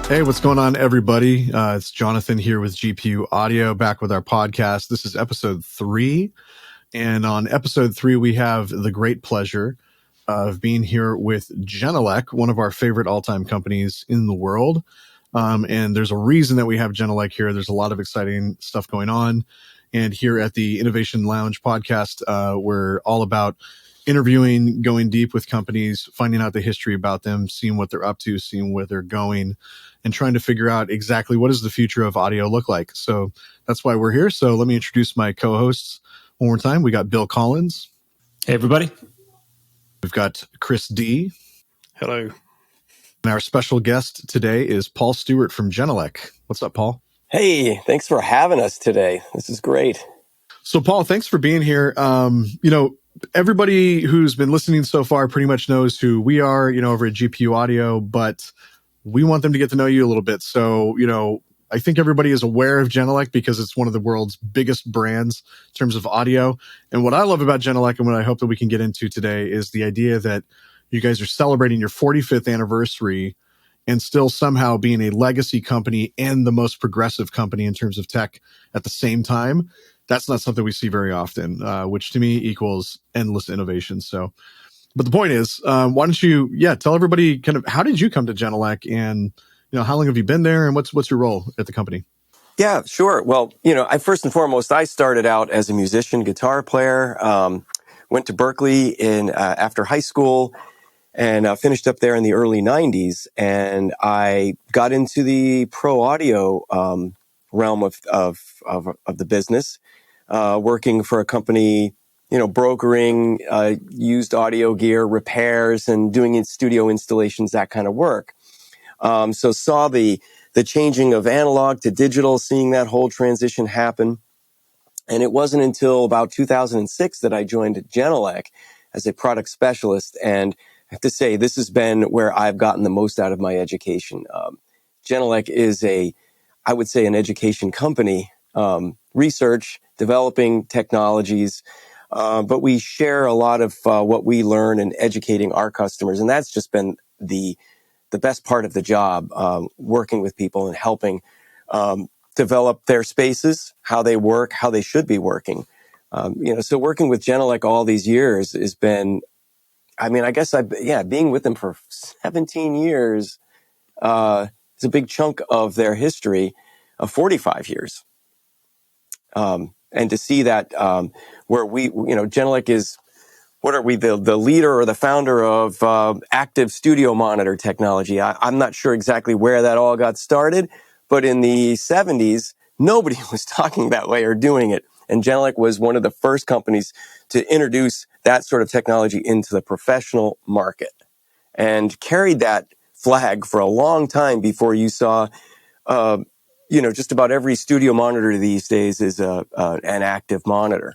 Hey, what's going on, everybody? It's Jonathan here with GPU Audio, back with our podcast. This is episode 3. And on episode 3, we have the great pleasure of being here with Genelec, one of our favorite all-time companies in the world. And there's a reason that we have Genelec here. There's a lot of exciting stuff going on. And here at the Innovation Lounge podcast, we're all about interviewing, going deep with companies, finding out the history about them, seeing what they're up to, seeing where they're going, and trying to figure out exactly what does the future of audio look like. So that's why we're here. So let me introduce my co-hosts one more time. We got Bill Collins. Hey, everybody. We've got Chris D. Hello. And our special guest today is Paul Stewart from Genelec. What's up, Paul? Hey, thanks for having us today. This is great. So, Paul, thanks for being here. Everybody who's been listening so far pretty much knows who we are, over at GPU Audio, but we want them to get to know you a little bit. So, I think everybody is aware of Genelec because it's one of the world's biggest brands in terms of audio. And what I love about Genelec and what I hope that we can get into today is the idea that you guys are celebrating your 45th anniversary and still somehow being a legacy company and the most progressive company in terms of tech at the same time. That's not something we see very often, which to me equals endless innovation. So, but the point is, why don't you, tell everybody kind of how did you come to Genelec, and how long have you been there, and what's your role at the company? Yeah, sure. Well, I first and foremost, I started out as a musician, guitar player. Went to Berkeley after high school, and finished up there in the early '90s. And I got into the pro audio realm of the business. Working for a company, brokering used audio gear, repairs, and doing studio installations, that kind of work. So saw the changing of analog to digital, seeing that whole transition happen. And it wasn't until about 2006 that I joined Genelec as a product specialist. And I have to say, this has been where I've gotten the most out of my education. Genelec is I would say, an education company, research, developing technologies, but we share a lot of what we learn in educating our customers. And that's just been the best part of the job, working with people and helping develop their spaces, how they work, how they should be working. So working with Genelec all these years has been, I guess being with them for 17 years is a big chunk of their history of 45 years. And to see that where we, Genelec is, what are we, the leader or the founder of active studio monitor technology? I'm not sure exactly where that all got started, but in the 70s, nobody was talking that way or doing it. And Genelec was one of the first companies to introduce that sort of technology into the professional market and carried that flag for a long time before you saw, just about every studio monitor these days is an active monitor.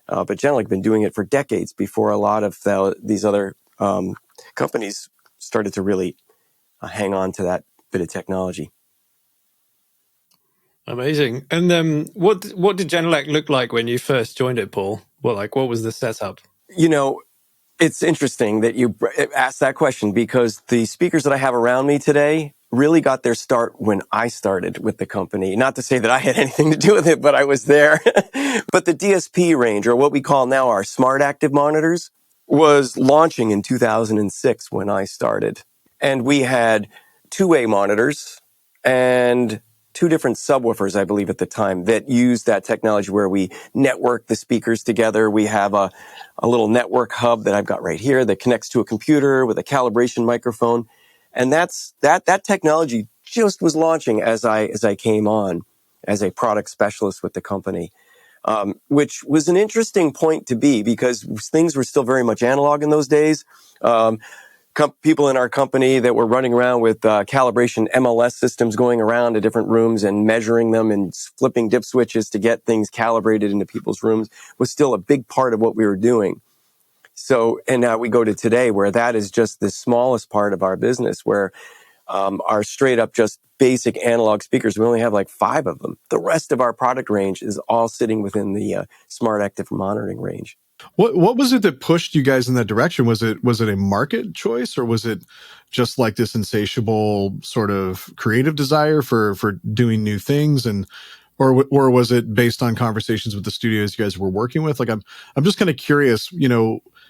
But Genelec been doing it for decades before a lot of these other companies started to really hang on to that bit of technology. Amazing. And what did Genelec look like when you first joined it, Paul? What was the setup? It's interesting that you asked that question because the speakers that I have around me today really got their start when I started with the company. Not to say that I had anything to do with it, but I was there. But the DSP range, or what we call now our smart active monitors, was launching in 2006 when I started. And we had two-way monitors and two different subwoofers, I believe, at the time that used that technology where we network the speakers together. We have a little network hub that I've got right here that connects to a computer with a calibration microphone. And that technology just was launching as I came on as a product specialist with the company, which was an interesting point to be because things were still very much analog in those days. People in our company that were running around with calibration MLS systems going around to different rooms and measuring them and flipping dip switches to get things calibrated into people's rooms was still a big part of what we were doing. So, and now we go to today where that is just the smallest part of our business, where our straight up just basic analog speakers, we only have like 5 of them. The rest of our product range is all sitting within the smart active monitoring range. What was it that pushed you guys in that direction? Was it a market choice, or was it just like this insatiable sort of creative desire for doing new things, and or was it based on conversations with the studios you guys were working with? Like I'm just kind of curious,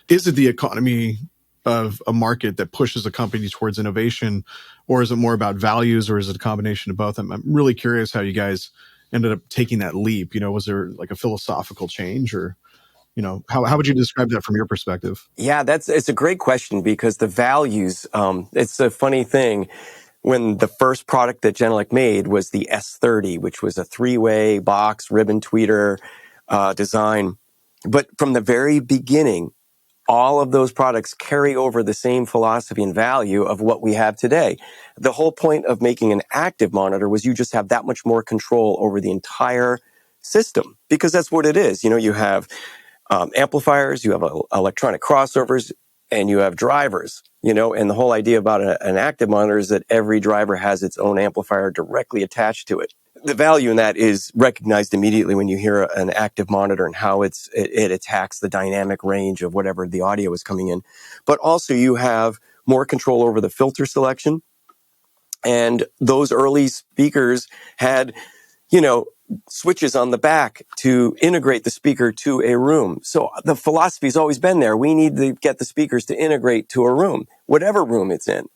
is it the economy of a market that pushes a company towards innovation, or is it more about values, or is it a combination of both? I'm really curious how you guys ended up taking that leap. Was there like a philosophical change, or how would you describe that from your perspective? Yeah, it's a great question because the values, it's a funny thing. When the first product that Genelec made was the S30, which was a three-way box ribbon tweeter design. But from the very beginning, all of those products carry over the same philosophy and value of what we have today. The whole point of making an active monitor was you just have that much more control over the entire system, because that's what it is. You have amplifiers, you have electronic crossovers, and you have drivers, and the whole idea about an active monitor is that every driver has its own amplifier directly attached to it. The value in that is recognized immediately when you hear an active monitor and how it attacks the dynamic range of whatever the audio is coming in. But also you have more control over the filter selection. And those early speakers had, switches on the back to integrate the speaker to a room. So the philosophy has always been there. We need to get the speakers to integrate to a room, whatever room it's in.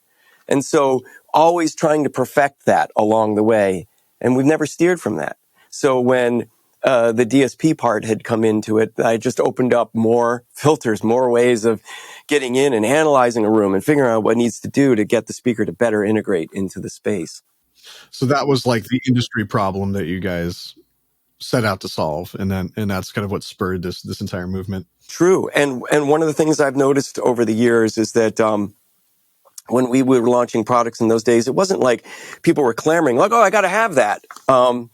And so always trying to perfect that along the way. And we've never steered from that. So when the DSP part had come into it, I just opened up more filters, more ways of getting in and analyzing a room and figuring out what needs to do to get the speaker to better integrate into the space. So that was like the industry problem that you guys set out to solve, and that's kind of what spurred this entire movement. True. And one of the things I've noticed over the years is that when we were launching products in those days, it wasn't like people were clamoring like, oh, I got to have that.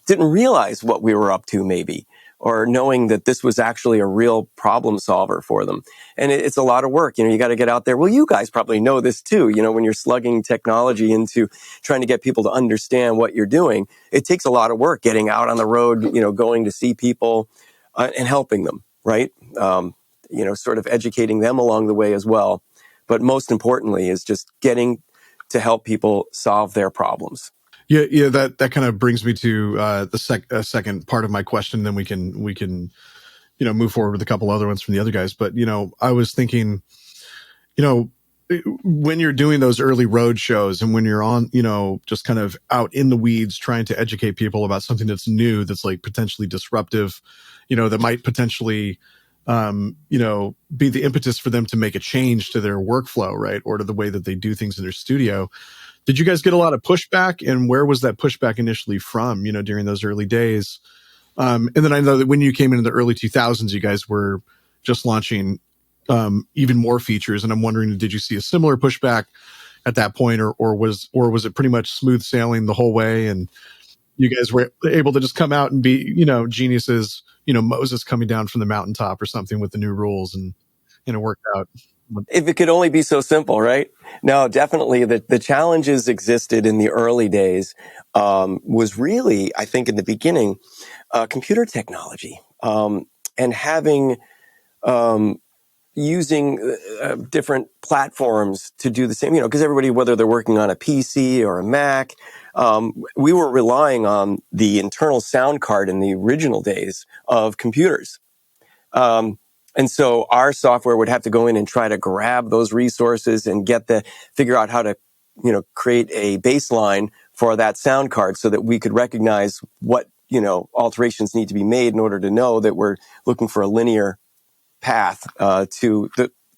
Didn't realize what we were up to maybe, or knowing that this was actually a real problem solver for them. And it's a lot of work. You got to get out there. Well, you guys probably know this too. When you're slugging technology into trying to get people to understand what you're doing, it takes a lot of work getting out on the road, going to see people and helping them, right? Sort of educating them along the way as well. But most importantly is just getting to help people solve their problems. Yeah. That kind of brings me to the second part of my question. Then we can move forward with a couple other ones from the other guys. But I was thinking, when you're doing those early road shows and when you're on, just kind of out in the weeds trying to educate people about something that's new, that's like potentially disruptive, that might potentially be the impetus for them to make a change to their workflow, right? Or to the way that they do things in their studio. Did you guys get a lot of pushback, and where was that pushback initially from, during those early days? And then I know that when you came into the early 2000s, you guys were just launching even more features. And I'm wondering, did you see a similar pushback at that point, or was it pretty much smooth sailing the whole way? And you guys were able to just come out and be, geniuses, Moses coming down from the mountaintop or something with the new rules, and it worked out. If it could only be so simple, right? No, definitely the challenges existed in the early days, was really, I think in the beginning, computer technology, and having, using different platforms to do the same, because everybody, whether they're working on a PC or a Mac, we were relying on the internal sound card in the original days of computers. And so our software would have to go in and try to grab those resources and figure out how to, create a baseline for that sound card so that we could recognize what, alterations need to be made in order to know that we're looking for a linear path to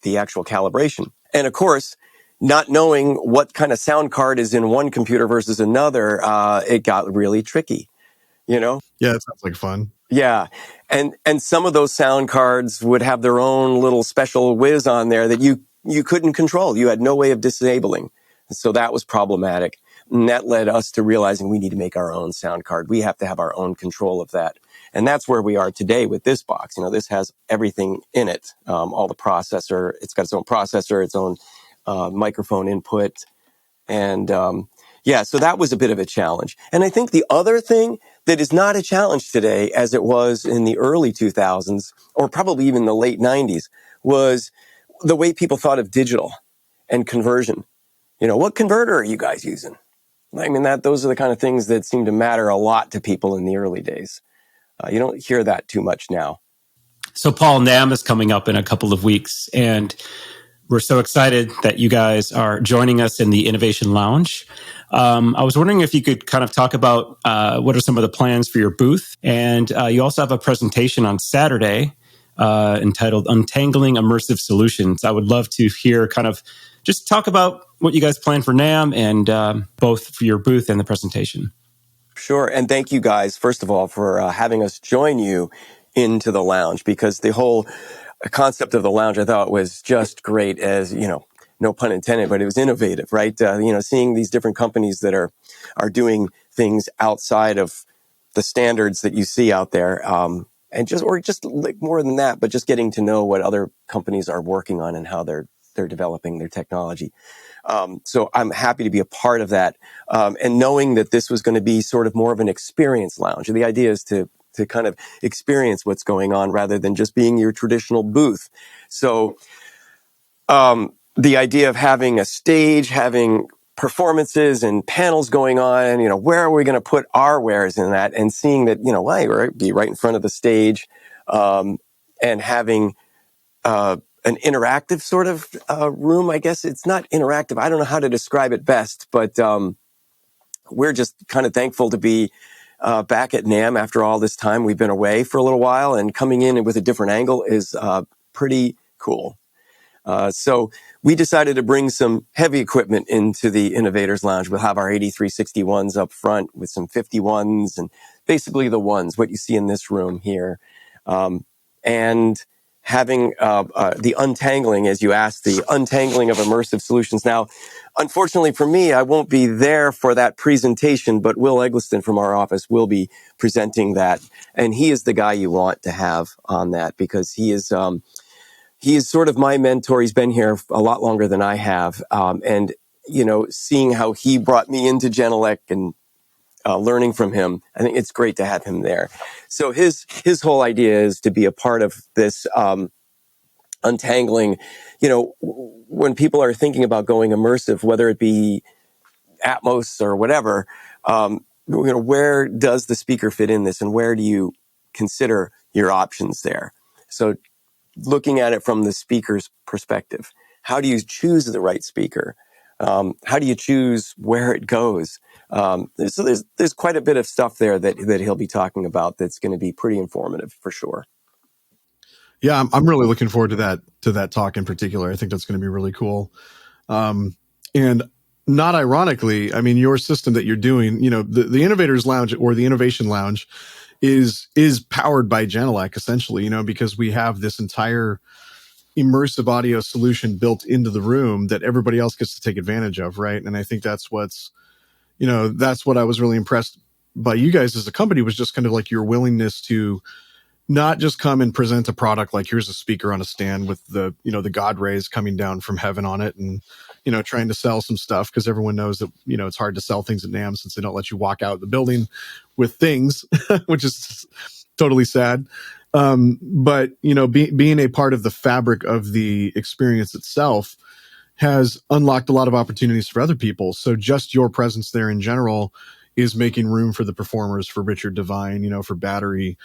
the actual calibration. And of course, not knowing what kind of sound card is in one computer versus another, it got really tricky, Yeah, it sounds like fun. Yeah. And some of those sound cards would have their own little special whiz on there that you couldn't control. You had no way of disabling. So that was problematic. And that led us to realizing we need to make our own sound card. We have to have our own control of that. And that's where we are today with this box. This has everything in it. All the processor, it's got its own processor, its own microphone input. And so that was a bit of a challenge. And I think the other thing that is not a challenge today as it was in the early 2000s, or probably even the late 90s, was the way people thought of digital and conversion. What converter are you guys using? I mean, those are the kind of things that seem to matter a lot to people in the early days. You don't hear that too much now. So, Paul, NAMM is coming up in a couple of weeks, and we're so excited that you guys are joining us in the Innovation Lounge. I was wondering if you could kind of talk about what are some of the plans for your booth. And you also have a presentation on Saturday entitled Untangling Immersive Solutions. I would love to hear kind of just talk about what you guys plan for NAMM and both for your booth and the presentation. Sure. And thank you guys, first of all, for having us join you into the lounge, because the whole concept of the lounge I thought was just great, as, no pun intended, but it was innovative, right? Seeing these different companies that are doing things outside of the standards that you see out there. And just like more than that, but just getting to know what other companies are working on and how they're developing their technology. So I'm happy to be a part of that. And knowing that this was going to be sort of more of an experience lounge. The idea is to kind of experience what's going on rather than just being your traditional booth. So, the idea of having a stage, having performances and panels going on, where are we going to put our wares in that, and seeing that, we're be right in front of the stage, and having, an interactive sort of room. I guess it's not interactive. I don't know how to describe it best, but we're just kind of thankful to be back at NAMM after all this time. We've been away for a little while, and coming in with a different angle is pretty cool. So we decided to bring some heavy equipment into the Innovators Lounge. We'll have our 8361s up front with some 51s and basically the ones, what you see in this room here. And having the untangling, as you asked, the untangling of immersive solutions. Now, unfortunately for me, I won't be there for that presentation, but Will Eggleston from our office will be presenting that. And he is the guy you want to have on that, because he is sort of my mentor. He's been here a lot longer than I have. And, seeing how he brought me into Genelec and learning from him, I think it's great to have him there. So his whole idea is to be a part of this untangling. When people are thinking about going immersive, whether it be Atmos or whatever, where does the speaker fit in this, and where do you consider your options there? So looking at it from the speaker's perspective, how do you choose the right speaker? How do you choose where it goes? So there's quite a bit of stuff there that he'll be talking about that's going to be pretty informative for sure. Yeah, I'm really looking forward to that talk in particular. I think that's going to be really cool. And not ironically, I mean, your system that you're doing, the Innovators Lounge or the Innovation Lounge is powered by Genelec essentially, because we have this entire immersive audio solution built into the room that everybody else gets to take advantage of, right? And I think that's what I was really impressed by you guys as a company, was just kind of like your willingness to not just come and present a product like, here's a speaker on a stand with the God rays coming down from heaven on it, and trying to sell some stuff, because everyone knows that it's hard to sell things at NAMM since they don't let you walk out of the building with things, which is totally sad. But being a part of the fabric of the experience itself has unlocked a lot of opportunities for other people. So just your presence there in general is making room for the performers, for Richard Devine, for Battery,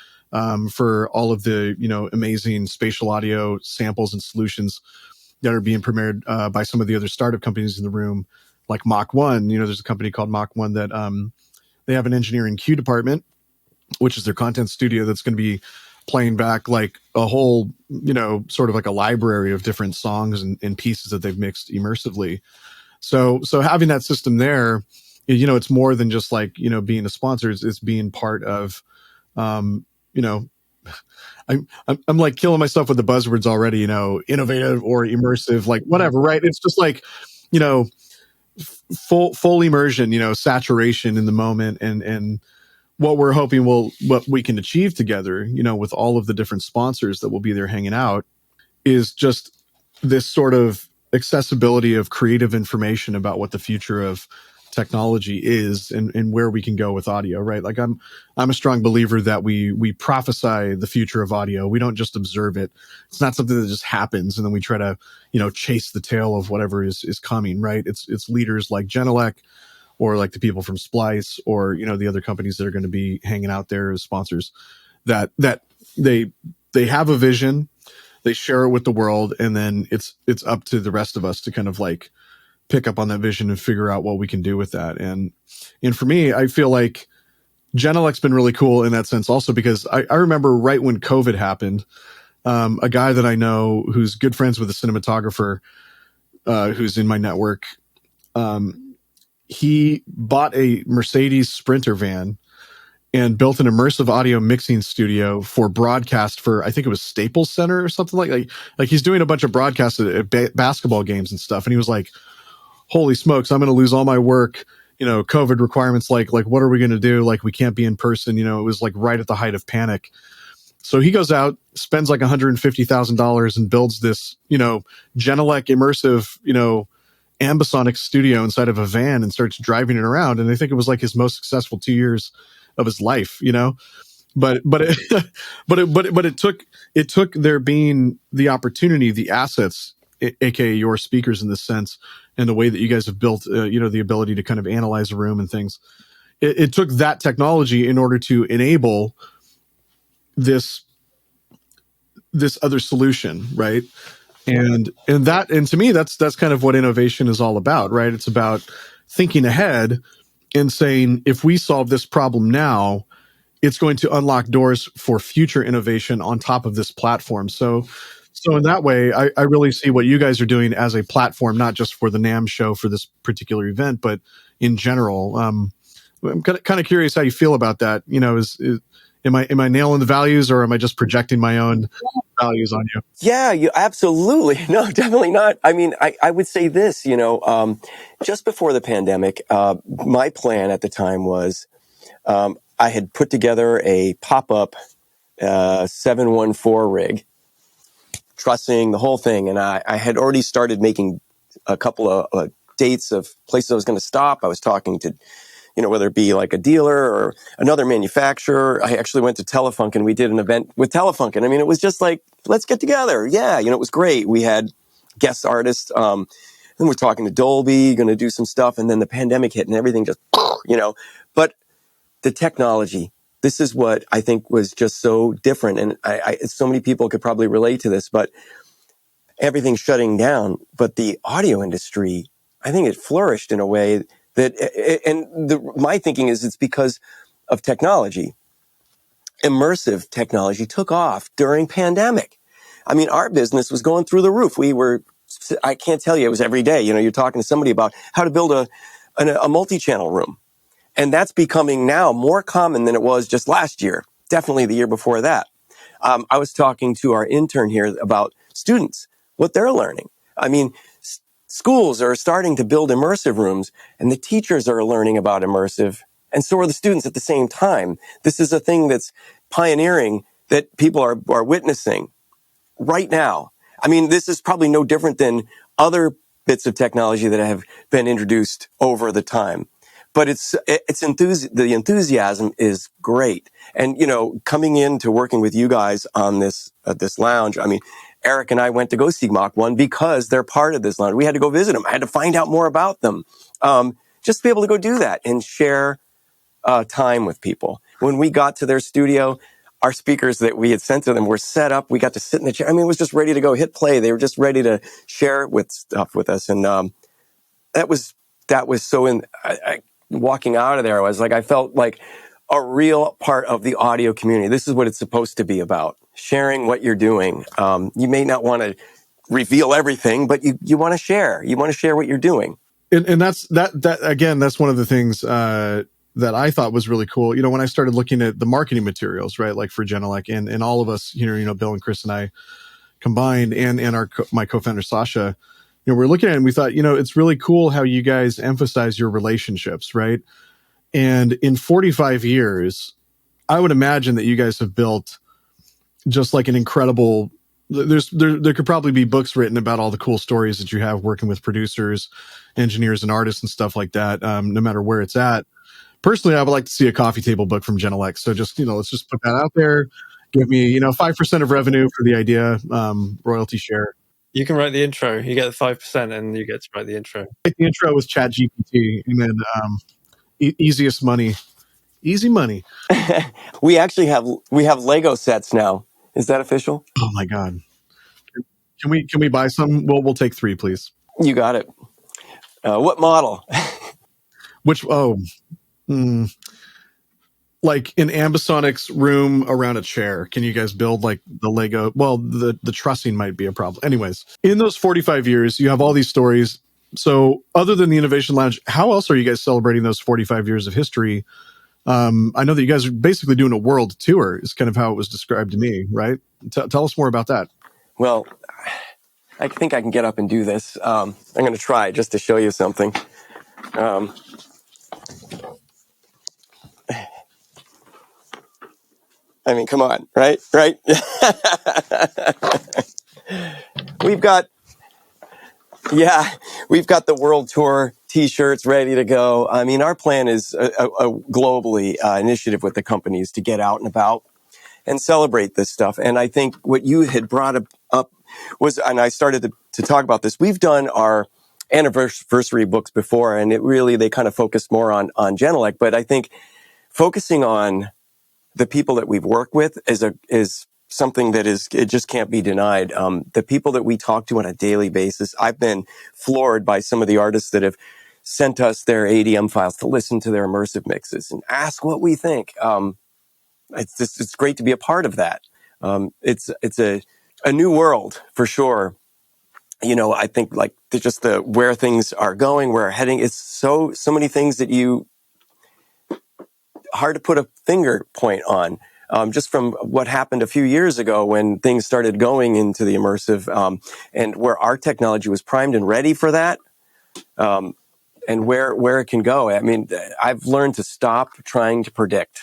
for all of the, amazing spatial audio samples and solutions that are being premiered by some of the other startup companies in the room, like Mach 1. There's a company called Mach 1 that they have an engineering Q department, which is their content studio, that's going to be playing back like a whole, sort of like a library of different songs and pieces that they've mixed immersively. So having that system there, it's more than just like, being a sponsor. It's being part of, I'm like killing myself with the buzzwords already, innovative or immersive, like whatever, right? It's just like, full immersion, saturation in the moment, and what we're hoping what we can achieve together, with all of the different sponsors that will be there hanging out, is just this sort of accessibility of creative information about what the future of technology is and where we can go with audio, right? Like I'm a strong believer that we prophesy the future of audio. We don't just observe it. It's not something that just happens and then we try to, chase the tail of whatever is coming, right? It's leaders like Genelec or like the people from Splice or, the other companies that are going to be hanging out there as sponsors that they have a vision, they share it with the world, and then it's up to the rest of us to kind of like pick up on that vision and figure out what we can do with that. And for me, I feel like Genelec's been really cool in that sense also because I remember right when COVID happened, a guy that I know who's good friends with a cinematographer who's in my network, he bought a Mercedes Sprinter van and built an immersive audio mixing studio for broadcast for, I think it was Staples Center or something like he's doing a bunch of broadcasts at basketball games and stuff. And he was like, holy smokes, I'm going to lose all my work. COVID requirements, like what are we going to do? Like we can't be in person. It was like right at the height of panic. So he goes out, spends like $150,000 and builds this, Genelec immersive, ambisonic studio inside of a van and starts driving it around. And I think it was like his most successful 2 years of his life, but it took there being the opportunity, the assets, aka your speakers in this sense, and the way that you guys have built, the ability to kind of analyze a room and things. It took that technology in order to enable this other solution, right? And to me, that's kind of what innovation is all about, right? It's about thinking ahead and saying, if we solve this problem now, it's going to unlock doors for future innovation on top of this platform. So in that way, I really see what you guys are doing as a platform, not just for the NAMM show for this particular event, but in general. I'm kind of curious how you feel about that. Am I nailing the values, or am I just projecting my own values on you? Yeah, you absolutely. No, definitely not. I mean, I would say this, just before the pandemic, my plan at the time was, I had put together a pop-up 714 rig, trussing the whole thing. And I had already started making a couple of dates of places I was going to stop. I was talking to, whether it be like a dealer or another manufacturer. I actually went to Telefunk and we did an event with Telefunk. And I mean, it was just like, let's get together. Yeah, it was great. We had guest artists. And we're talking to Dolby, going to do some stuff. And then the pandemic hit and everything just, But the technology, this is what I think was just so different. And so many people could probably relate to this, but everything's shutting down. But the audio industry, I think it flourished in a way that, my thinking is it's because of technology. Immersive technology took off during pandemic. I mean, our business was going through the roof. I can't tell you, it was every day. You're talking to somebody about how to build a multi-channel room. And that's becoming now more common than it was just last year. Definitely the year before that. I was talking to our intern here about students, what they're learning. I mean, schools are starting to build immersive rooms, and the teachers are learning about immersive, and so are the students at the same time. This is a thing that's pioneering that people are witnessing right now. I mean, this is probably no different than other bits of technology that have been introduced over the time. But the enthusiasm is great. And, coming into working with you guys on this lounge, I mean, Eric and I went to go see Mach 1 because they're part of this lounge. We had to go visit them. I had to find out more about them. Just to be able to go do that and share time with people. When we got to their studio, our speakers that we had sent to them were set up. We got to sit in the chair. I mean, it was just ready to go hit play. They were just ready to share stuff with us. And that was so walking out of there, I felt like a real part of the audio community. This is what it's supposed to be about, sharing what you're doing. You may not want to reveal everything, but you want to share. You want to share what you're doing. And that's again, that's one of the things that I thought was really cool. When I started looking at the marketing materials, right, like for Genelec and all of us, Bill and Chris and I combined, and my co-founder Sasha, we're looking at it and we thought, it's really cool how you guys emphasize your relationships, right? And in 45 years, I would imagine that you guys have built just like an incredible there could probably be books written about all the cool stories that you have working with producers, engineers, and artists and stuff like that. No matter where it's at. Personally, I would like to see a coffee table book from Genelec. So just, let's just put that out there. Give me, 5% of revenue for the idea, royalty share. You can write the intro. You get the 5% and you get to write the intro. Write the intro with ChatGPT and then easiest money. Easy money. We actually have Lego sets now. Is that official? Oh my God. Can we buy some? We'll take 3, please. You got it. What model? Which, like in Ambisonic's room around a chair, can you guys build like the Lego? Well, the trussing might be a problem. Anyways, in those 45 years, you have all these stories. So other than the Innovation Lounge, how else are you guys celebrating those 45 years of history? I know that you guys are basically doing a world tour is kind of how it was described to me, right? Tell us more about that. Well, I think I can get up and do this. I'm going to try just to show you something. I mean, come on, right? We've got the world tour T-shirts ready to go. I mean, our plan is a globally initiative with the companies to get out and about and celebrate this stuff. And I think what you had brought up was, and I started to talk about this, we've done our anniversary books before, and they kind of focused more on Genelec. But I think focusing on the people that we've worked with is something that it just can't be denied. The people that we talk to on a daily basis, I've been floored by some of the artists that have sent us their ADM files to listen to their immersive mixes and ask what we think. It's great to be a part of that. It's a new world for sure. I think like just where things are going, where we're heading. It's so many things that hard to put a finger point on. Just from what happened a few years ago when things started going into the immersive, and where our technology was primed and ready for that, and where it can go. I mean, I've learned to stop trying to predict.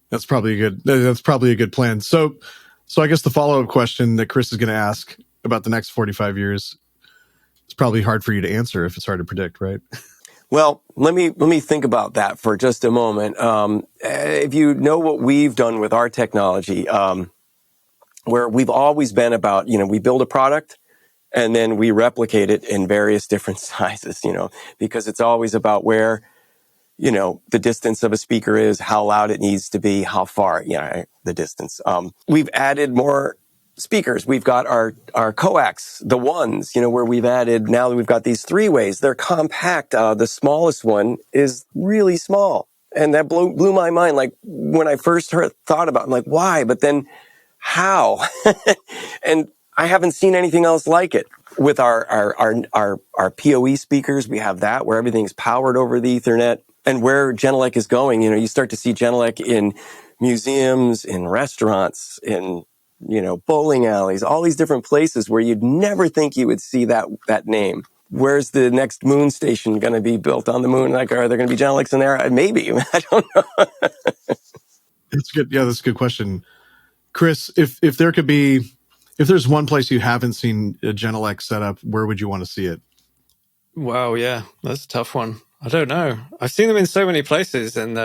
That's probably a good plan. So I guess the follow-up question that Chris is going to ask about the next 45 years, it's probably hard for you to answer if it's hard to predict, right? Well, let me think about that for just a moment. If you know what we've done with our technology, where we've always been about, we build a product and then we replicate it in various different sizes, because it's always about where, the distance of a speaker is, how loud it needs to be, how far, the distance. We've added more speakers. We've got our coax, the ones, where we've added, now we've got these 3-ways. They're compact. The smallest one is really small. And that blew my mind. Like when I first thought about it, I'm like, why? But then how? And I haven't seen anything else like it. With our PoE speakers, we have that where everything's powered over the Ethernet. And where Genelec is going, you start to see Genelec in museums, in restaurants, in bowling alleys, all these different places where you'd never think you would see that name. Where's the next moon station going to be built on the moon? Like, are there going to be Genelecs in there? Maybe. I don't know. That's good. Yeah, that's a good question. Chris, if there's one place you haven't seen a Genelec set up, where would you want to see it? Wow, yeah, that's a tough one. I don't know. I've seen them in so many places, and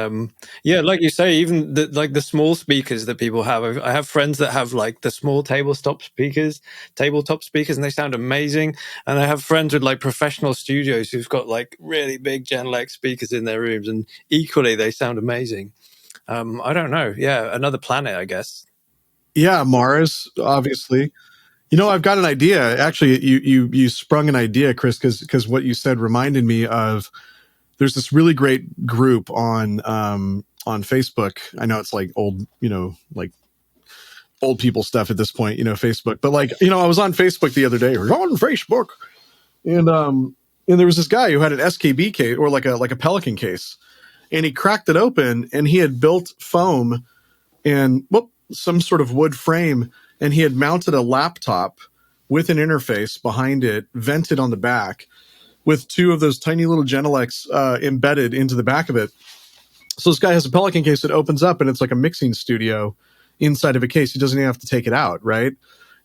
like you say, even the small speakers that people have. I have friends that have like the small tabletop speakers, and they sound amazing. And I have friends with like professional studios who've got like really big Genelec speakers in their rooms, and equally they sound amazing. I don't know. Yeah, another planet, I guess. Yeah, Mars, obviously. I've got an idea. Actually, you sprung an idea, Chris, because what you said reminded me of. There's this really great group on Facebook. I know it's like old, like old people stuff at this point, Facebook. But like, I was on Facebook the other day. On Facebook, and there was this guy who had an SKB case or like a Pelican case, and he cracked it open, and he had built foam and some sort of wood frame, and he had mounted a laptop with an interface behind it, vented on the back, with 2 of those tiny little Genelecs embedded into the back of it. So this guy has a Pelican case that opens up, and it's like a mixing studio inside of a case. He doesn't even have to take it out, right?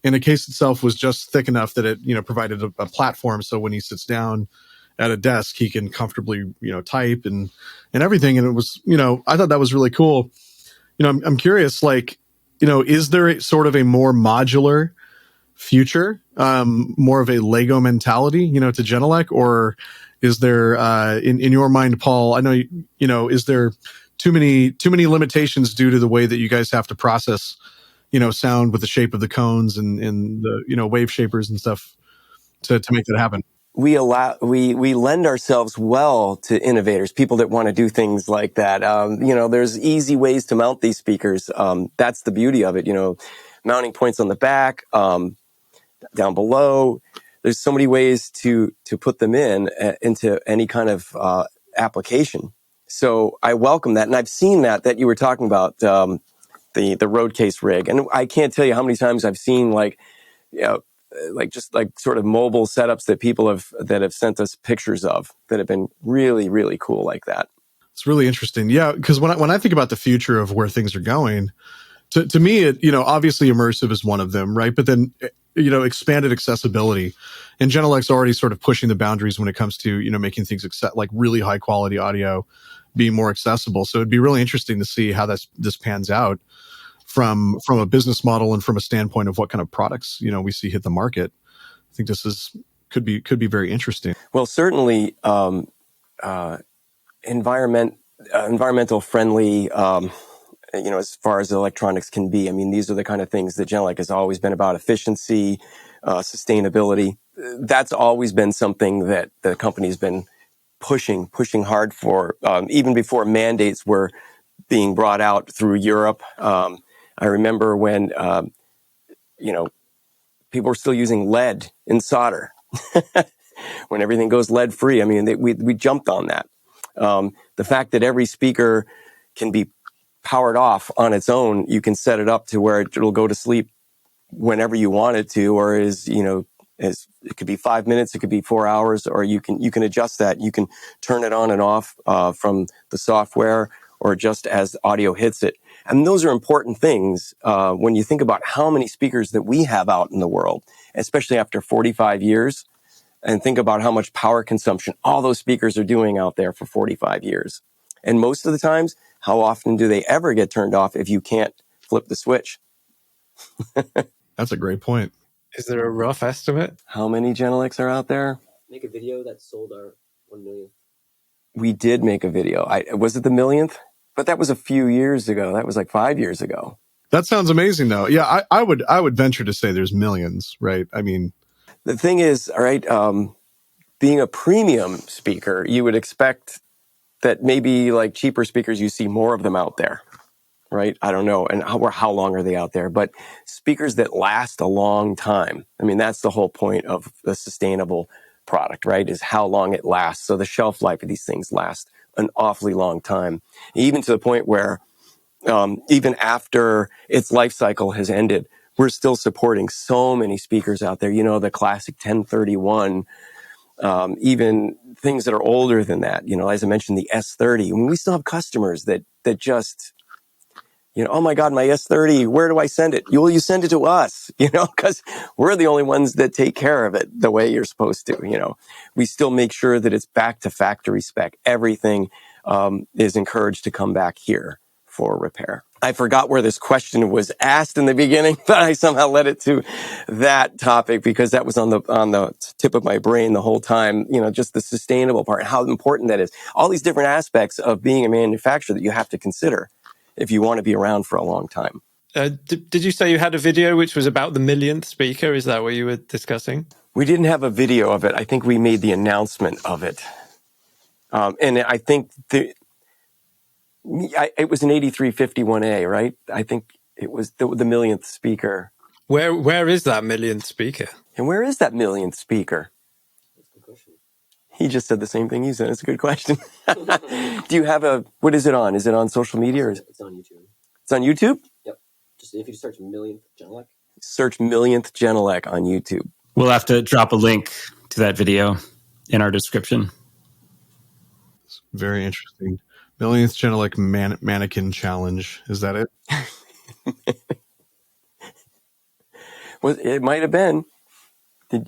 And the case itself was just thick enough that it, provided a platform. So when he sits down at a desk, he can comfortably, type and everything. And it was, I thought that was really cool. I'm curious, like, is there sort of a more modular future, more of a Lego mentality, to Genelec, or is there, in your mind, Paul, I know, is there too many limitations due to the way that you guys have to process, sound with the shape of the cones and the, wave shapers and stuff to make that happen? We lend ourselves well to innovators, people that want to do things like that. There's easy ways to mount these speakers. That's the beauty of it. Mounting points on the back, down below. There's so many ways to put them into any kind of application. So I welcome that, and I've seen that you were talking about, the road case rig, and I can't tell you how many times I've seen just sort of mobile setups that people have sent us pictures of that have been really, really cool like that. It's really interesting. Yeah. Because when I think about the future of where things are going, to me, it, obviously immersive is one of them, right? But then, expanded accessibility, and Genelec's already sort of pushing the boundaries when it comes to, making things like really high quality audio being more accessible. So it'd be really interesting to see how this pans out from a business model and from a standpoint of what kind of products, we see hit the market. I think this could be very interesting. Well, certainly, environmental friendly, as far as electronics can be. I mean, these are the kind of things that Genelec has always been about: efficiency, sustainability. That's always been something that the company's been pushing hard for, even before mandates were being brought out through Europe. I remember when, people were still using lead in solder. When everything goes lead free, I mean, we jumped on that. The fact that every speaker can be powered off on its own, you can set it up to where it'll go to sleep whenever you want it to, or it could be 5 minutes, it could be 4 hours, or you can adjust that. You can turn it on and off from the software, or just as audio hits it. And those are important things when you think about how many speakers that we have out in the world, especially after 45 years, and think about how much power consumption all those speakers are doing out there for 45 years. And most of the times, how often do they ever get turned off if you can't flip the switch? That's a great point. Is there a rough estimate? How many Genelecs are out there? Make a video that sold our 1 million. We did make a video. Was it the millionth? But that was a few years ago. That was like 5 years ago. That sounds amazing, though. Yeah, I would venture to say there's millions, right? I mean, the thing is, all right, being a premium speaker, you would expect that maybe like cheaper speakers, you see more of them out there, right? I don't know. And how long are they out there? But speakers that last a long time, I mean, that's the whole point of the sustainable product, right? Is how long it lasts. So the shelf life of these things lasts an awfully long time, even to the point where even after its life cycle has ended, we're still supporting so many speakers out there. The classic 1031, even things that are older than that. As I mentioned, the S30. I mean, we still have customers that just, oh my God, my S30, where do I send it? You send it to us, because we're the only ones that take care of it the way you're supposed to. We still make sure that it's back to factory spec. Everything is encouraged to come back here for repair. I forgot where this question was asked in the beginning, but I somehow led it to that topic because that was on the tip of my brain the whole time. Just the sustainable part, how important that is. All these different aspects of being a manufacturer that you have to consider if you want to be around for a long time. Did you say you had a video which was about the millionth speaker? Is that what you were discussing? We didn't have a video of it. I think we made the announcement of it. And I think it was an 8351A, right? I think it was the millionth speaker. Where is that millionth speaker? And where is that millionth speaker? That's a good question. He just said the same thing you said. It's a good question. Do you have what is it on? Is it on social media? It's on YouTube. It's on YouTube? Yep. Just if you search millionth Genelec. Search millionth Genelec on YouTube. We'll have to drop a link to that video in our description. It's very interesting. Millionth Genelec mannequin challenge. Is that it? It might have been.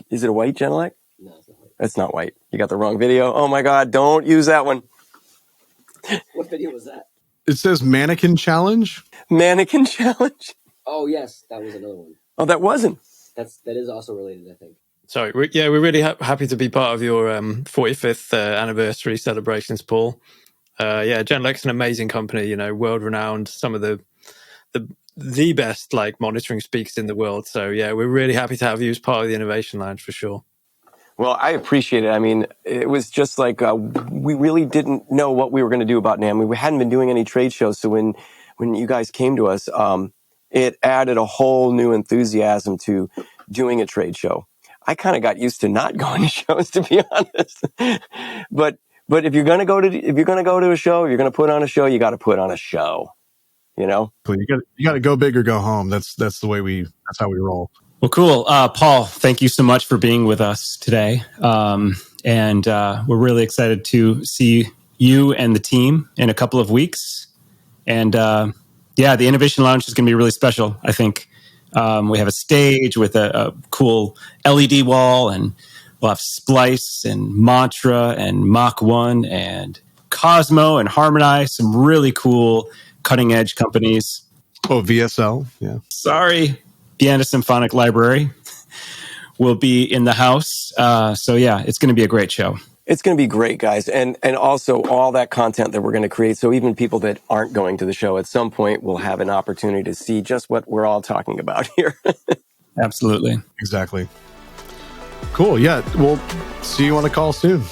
Is it a white Genelec? No, it's not white. That's not white. You got the wrong video. Oh my God! Don't use that one. What video was that? It says mannequin challenge. Mannequin challenge. Oh yes, that was another one. Oh, that wasn't. That is also related, I think. Sorry, we're really happy to be part of your 45th anniversary celebrations, Paul. Genelec's an amazing company, you know, world renowned, some of the best like monitoring speakers in the world. So yeah, we're really happy to have you as part of the Innovation Lounge for sure. Well, I appreciate it. I mean, it was just like we really didn't know what we were going to do about NAMM. We hadn't been doing any trade shows, so when you guys came to us, it added a whole new enthusiasm to doing a trade show. I kind of got used to not going to shows, to be honest. but if you're going to go to a show, if you're going to put on a show, you got to put on a show. You know, You got to go big or go home. That's the way that's how we roll. Well, cool. Paul, thank you so much for being with us today. And we're really excited to see you and the team in a couple of weeks. And the Innovation Lounge is going to be really special, I think. We have a stage with a cool LED wall, and we'll have Splice and Mantra and Mach 1 and Cosmo and Harmonize, some really cool cutting edge companies. Oh, VSL. Yeah. Sorry. Vienna Symphonic Library will be in the house. It's going to be a great show. It's going to be great, guys. And also all that content that we're going to create. So even people that aren't going to the show at some point will have an opportunity to see just what we're all talking about here. Absolutely. Exactly. Cool. Yeah. We'll see you on a call soon.